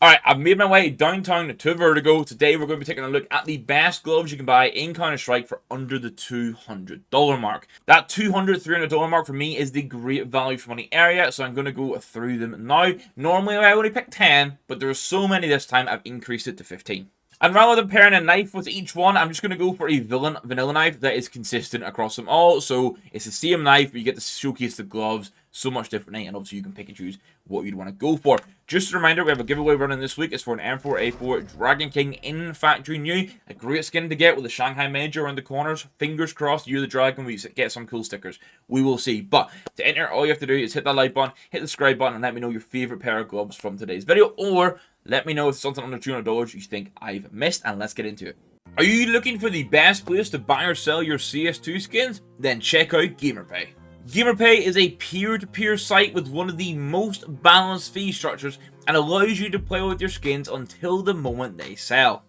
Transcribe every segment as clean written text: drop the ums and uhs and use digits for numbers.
Alright, I've made my way downtown to Vertigo. Today we're going to be taking a look at the best gloves you can buy in Counter-Strike for under the $200 mark. That $200, $300 mark for me is the great value for money area, so I'm going to go through them now. Normally I only pick 10, but there are so many this time I've increased it to 15. And rather than pairing a knife with each one, I'm just going to go for a vanilla knife that is consistent across them all. So it's the same knife, but you get to showcase the gloves so much differently, and obviously you can pick and choose what you'd want to go for. Just a reminder, we have a giveaway running this week. It's for an M4A4 Dragon King in factory new. A great skin to get with the Shanghai Major around the corners. Fingers crossed, you're the Dragon, we get some cool stickers. We will see. But to enter, all you have to do is hit that like button, hit the subscribe button, and let me know your favorite pair of gloves from today's video, or let me know if it's something under $200 you think I've missed, and let's get into it. Are you looking for the best place to buy or sell your CS2 skins? Then check out GamerPay. GamerPay is a peer-to-peer site with one of the most balanced fee structures and allows you to play with your skins until the moment they sell.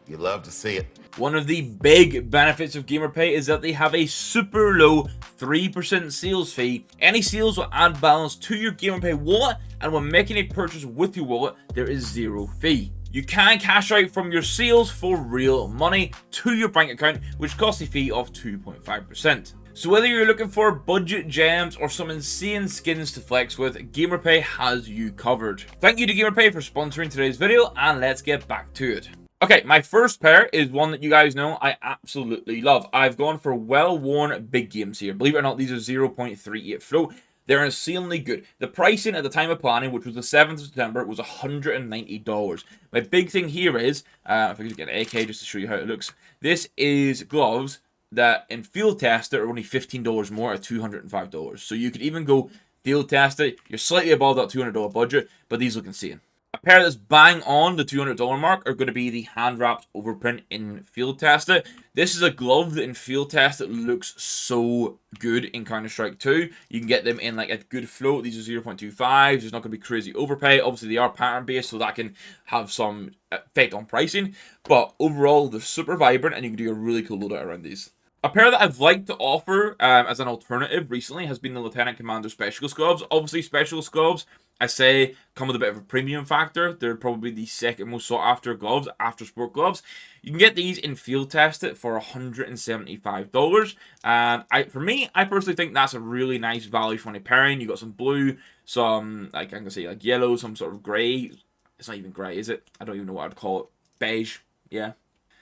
You love to see it. One of the big benefits of GamerPay is that they have a super low 3% sales fee. Any sales will add balance to your GamerPay wallet, and when making a purchase with your wallet, there is zero fee. You can cash out from your sales for real money to your bank account, which costs a fee of 2.5%. So whether you're looking for budget gems or some insane skins to flex with, GamerPay has you covered. Thank you to GamerPay for sponsoring today's video, and let's get back to it. Okay, my first pair is one that you guys know I absolutely love. I've gone for well-worn big games here. Believe it or not, these are 0.38 float. They're insanely good. The pricing at the time of planning, which was the 7th of September, was $190. My big thing here is, if I could get an AK just to show you how it looks, this is gloves that in field test are only $15 more at $205. So you could even go field test it. You're slightly above that $200 budget, but these look insane. A pair that's bang on the $200 mark are going to be the hand wrapped overprint in field test it. This is a glove that in field test it looks so good in Counter-Strike 2. You can get them in like a good float. These are 0.25. There's not going to be crazy overpay. Obviously they are pattern based, so that can have some effect on pricing. But overall they're super vibrant, and you can do a really cool loadout around these. A pair that I've liked to offer as an alternative recently has been the Lieutenant Commander Specialist gloves. Obviously, Specialist gloves, I say, come with a bit of a premium factor. They're probably the second most sought after gloves after sport gloves. You can get these in field tested for $175. And for me, I personally think that's a really nice value for money pairing. You got some blue, some, like I'm going to say, like yellow, some sort of grey. It's not even grey, is it? I don't even know what I'd call it. Beige, yeah.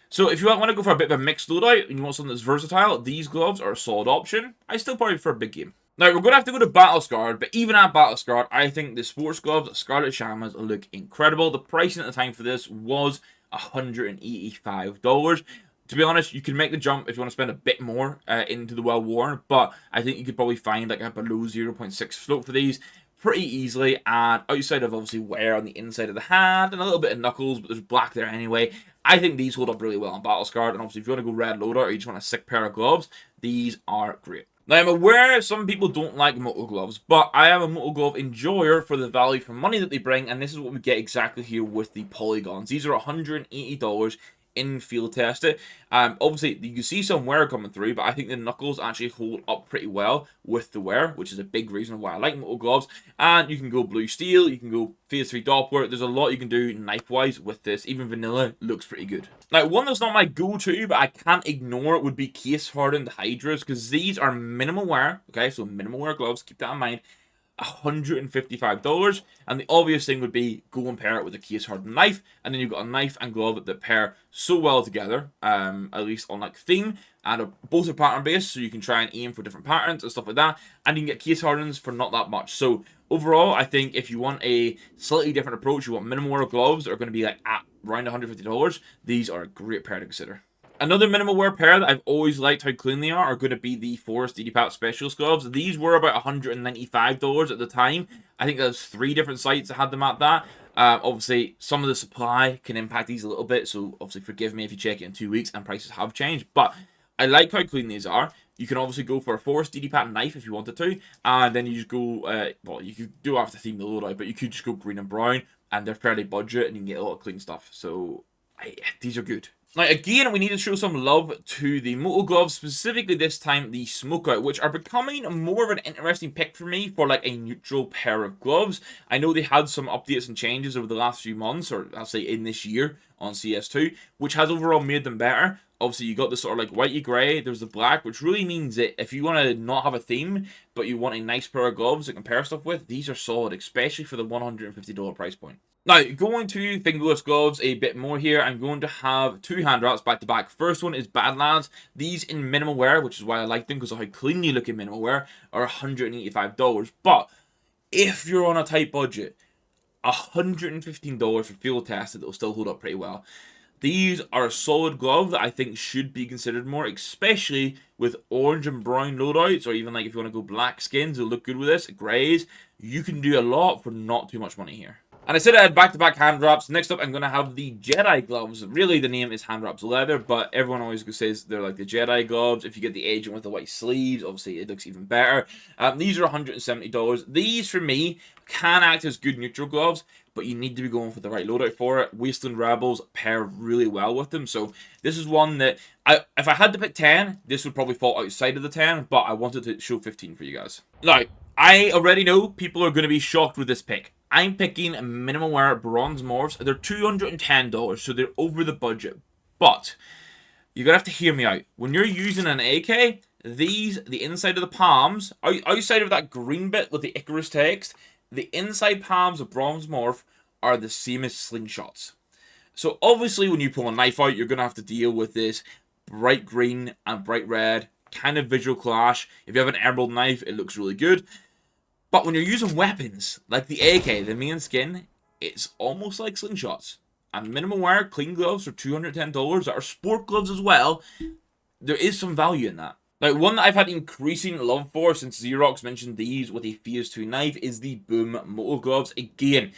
So if you want to go for a bit of a mixed loadout and you want something that's versatile, these gloves are a solid option. I still probably prefer a big game. Now, we're going to have to go to Battle Scarred, but even at Battle Scarred, I think the sports gloves, Scarlet Shamas, look incredible. The pricing at the time for this was $185. To be honest, you can make the jump if you want to spend a bit more into the well-worn, but I think you could probably find like a below 0.6 float for these pretty easily, and outside of obviously wear on the inside of the hand and a little bit of knuckles, but there's black there anyway. I think these hold up really well on Battle Scarred, and obviously if you want to go red loader or you just want a sick pair of gloves, these are great. Now, I'm aware some people don't like moto gloves, but I am a moto glove enjoyer for the value for money that they bring, and this is what we get exactly here with the polygons. These are $180 in field tested. Obviously you can see some wear coming through, but I think the knuckles actually hold up pretty well with the wear, which is a big reason why I like moto gloves. And you can go blue steel, you can go phase 3 Doppler. There's a lot you can do knife wise with this. Even vanilla looks pretty good. Now, one that's not my go-to, but I can't ignore it, would be case hardened Hydras, because these are minimal wear. Okay, so minimal wear gloves, keep that in mind. $155, and the obvious thing would be go and pair it with a case hardened knife, and then you've got a knife and glove that pair so well together, at least on like theme, and both are pattern based, so you can try and aim for different patterns and stuff like that, and you can get case hardens for not that much. So overall, I think if you want a slightly different approach, you want minimal wear gloves that are going to be like at around $150, these are a great pair to consider. Another minimal wear pair that I've always liked how clean they are going to be the Forest DD-Pat Specialist gloves. These were about $195 at the time. I think there's 3 different sites that had them at that. Obviously, some of the supply can impact these a little bit, so obviously forgive me if you check it in 2 weeks and prices have changed. But I like how clean these are. You can obviously go for a Forest DD-Pat knife if you wanted to, and then you just go, well, you could do have to theme the loadout, but you could just go green and brown, and they're fairly budget, and you can get a lot of clean stuff. So these are good. Now, again, we need to show some love to the Moto gloves, specifically this time the Smokeout, which are becoming more of an interesting pick for me for like a neutral pair of gloves. I know they had some updates and changes over the last few months, or I'll say in this year on CS2, which has overall made them better. Obviously, you got the sort of like whitey grey, there's the black, which really means that if you want to not have a theme, but you want a nice pair of gloves to compare stuff with, these are solid, especially for the $150 price point. Now, going to fingerless gloves a bit more here, I'm going to have two hand wraps back to back. First one is Badlands. These in minimal wear, which is why I like them, because of how cleanly looking minimal wear, are $185. But if you're on a tight budget, $115 for field tested that will still hold up pretty well. These are a solid glove that I think should be considered more, especially with orange and brown loadouts, or even like if you want to go black skins, they'll look good with this, greys. You can do a lot for not too much money here. And I said I had back-to-back hand wraps. Next up, I'm going to have the Jedi gloves. Really, the name is hand wraps leather, but everyone always says they're like the Jedi gloves. If you get the Agent with the white sleeves, obviously it looks even better. These are $170. These, for me, can act as good neutral gloves, but you need to be going for the right loadout for it. Wasteland Rebels pair really well with them, so this is one that, if I had to pick 10, this would probably fall outside of the 10, but I wanted to show 15 for you guys. Now, I already know people are going to be shocked with this pick. I'm picking minimal wear bronze morphs. They're $210, so they're over the budget. But you're going to have to hear me out. When you're using an AK, the inside of the palms, outside of that green bit with the Icarus text, the inside palms of bronze morph are the same as slingshots. So obviously when you pull a knife out, you're going to have to deal with this bright green and bright red kind of visual clash. If you have an emerald knife, it looks really good. But when you're using weapons, like the AK, the main skin, it's almost like slingshots. And minimal wear, clean gloves for $210 that are sport gloves as well. There is some value in that. Now, one that I've had increasing love for since Xerox mentioned these with a CS2 knife is the Boom Moto gloves. Again,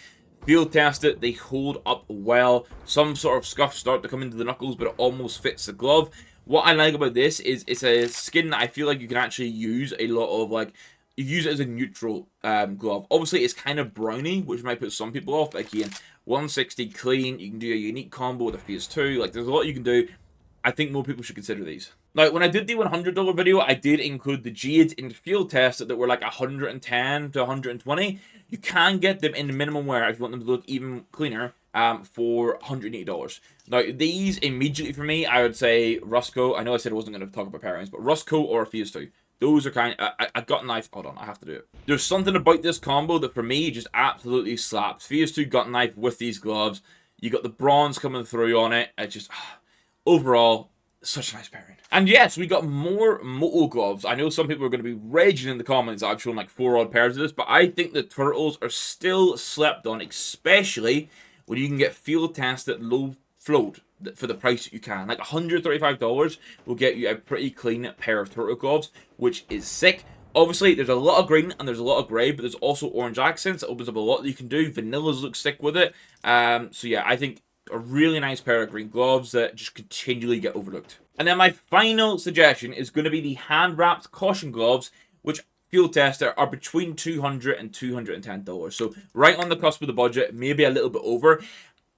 field test it, they hold up well. Some sort of scuffs start to come into the knuckles, but it almost fits the glove. What I like about this is it's a skin that I feel like you can actually use a lot of, like, you use it as a neutral glove. Obviously, it's kind of browny, which might put some people off, but again, 160 clean, you can do a unique combo with a Phase 2, like, there's a lot you can do. I think more people should consider these. Now, when I did the $100 video, I did include the Jades in the field test that were like 110 to 120. You can get them in the minimum wear if you want them to look even cleaner for $180. Now, these immediately for me, I would say Rusco. I know I said I wasn't going to talk about pairings, but Rusco or Phase 2. Those are kind of, I got knife. Hold on, I have to do it. There's something about this combo that for me just absolutely slaps. Phase 2 got knife with these gloves. You got the bronze coming through on it. It just, overall, such a nice pairing. And yes, we got more Moto gloves. I know some people are going to be raging in the comments that I've shown like 4 odd pairs of this, but I think the turtles are still slept on, especially when you can get field tested low float for the price that you can. Like $135 will get you a pretty clean pair of turtle gloves, which is sick. Obviously, there's a lot of green and there's a lot of grey, but there's also orange accents. It opens up a lot that you can do. Vanillas look sick with it. So yeah, I think a really nice pair of green gloves that just continually get overlooked. And then my final suggestion is going to be the hand-wrapped caution gloves, which field tester are between $200 and $210. So right on the cusp of the budget, maybe a little bit over.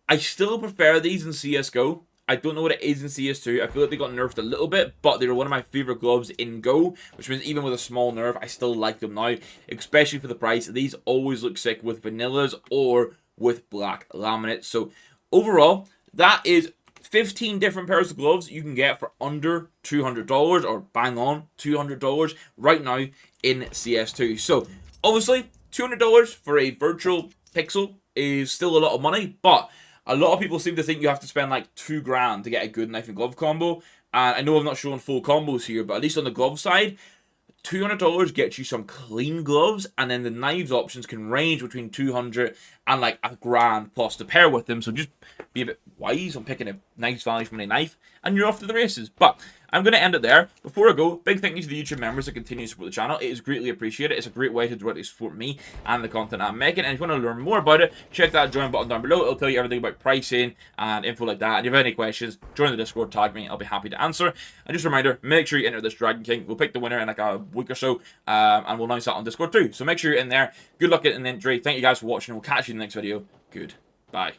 I still prefer these in CSGO. I don't know what it is in CS2. I feel like they got nerfed a little bit, but they were one of my favorite gloves in Go, which means even with a small nerf, I still like them now, especially for the price. These always look sick with vanillas or with black laminate. So overall, that is 15 different pairs of gloves you can get for under $200 or bang on $200 right now in CS2. So obviously, $200 for a virtual pixel is still a lot of money, but a lot of people seem to think you have to spend like $2 grand to get a good knife and glove combo. And I know I'm not showing full combos here, but at least on the glove side, $200 gets you some clean gloves, and then the knives options can range between $200 and like $1 grand plus to pair with them. So just be a bit wise on picking a nice value from a knife, and you're off to the races. But I'm going to end it there. Before I go, big thank you to the YouTube members that continue to support the channel. It is greatly appreciated. It's a great way to directly support me and the content I'm making. And if you want to learn more about it, check that join button down below. It'll tell you everything about pricing and info like that. And if you have any questions, join the Discord, tag me. I'll be happy to answer. And just a reminder, make sure you enter this Dragon King. We'll pick the winner in like a week or so, and we'll announce that on Discord too. So make sure you're in there. Good luck in the entry. Thank you guys for watching. We'll catch you in the next video. Goodbye.